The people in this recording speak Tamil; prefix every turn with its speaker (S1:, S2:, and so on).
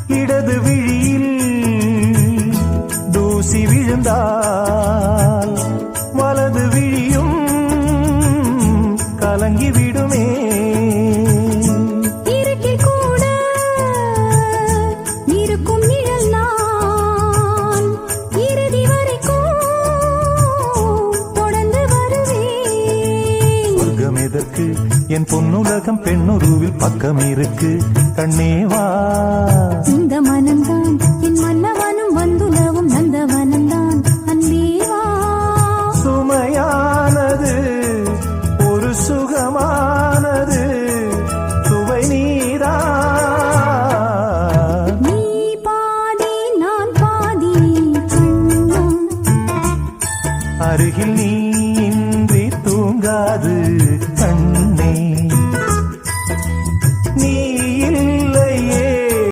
S1: இடது விழியில் தூசி விழுந்தால் வலது விழியும் கலங்கிவிடுமே. என் பொன்னுலகம் பெண்ணுருவில் பக்கம் இருக்கு கண்ணேவா.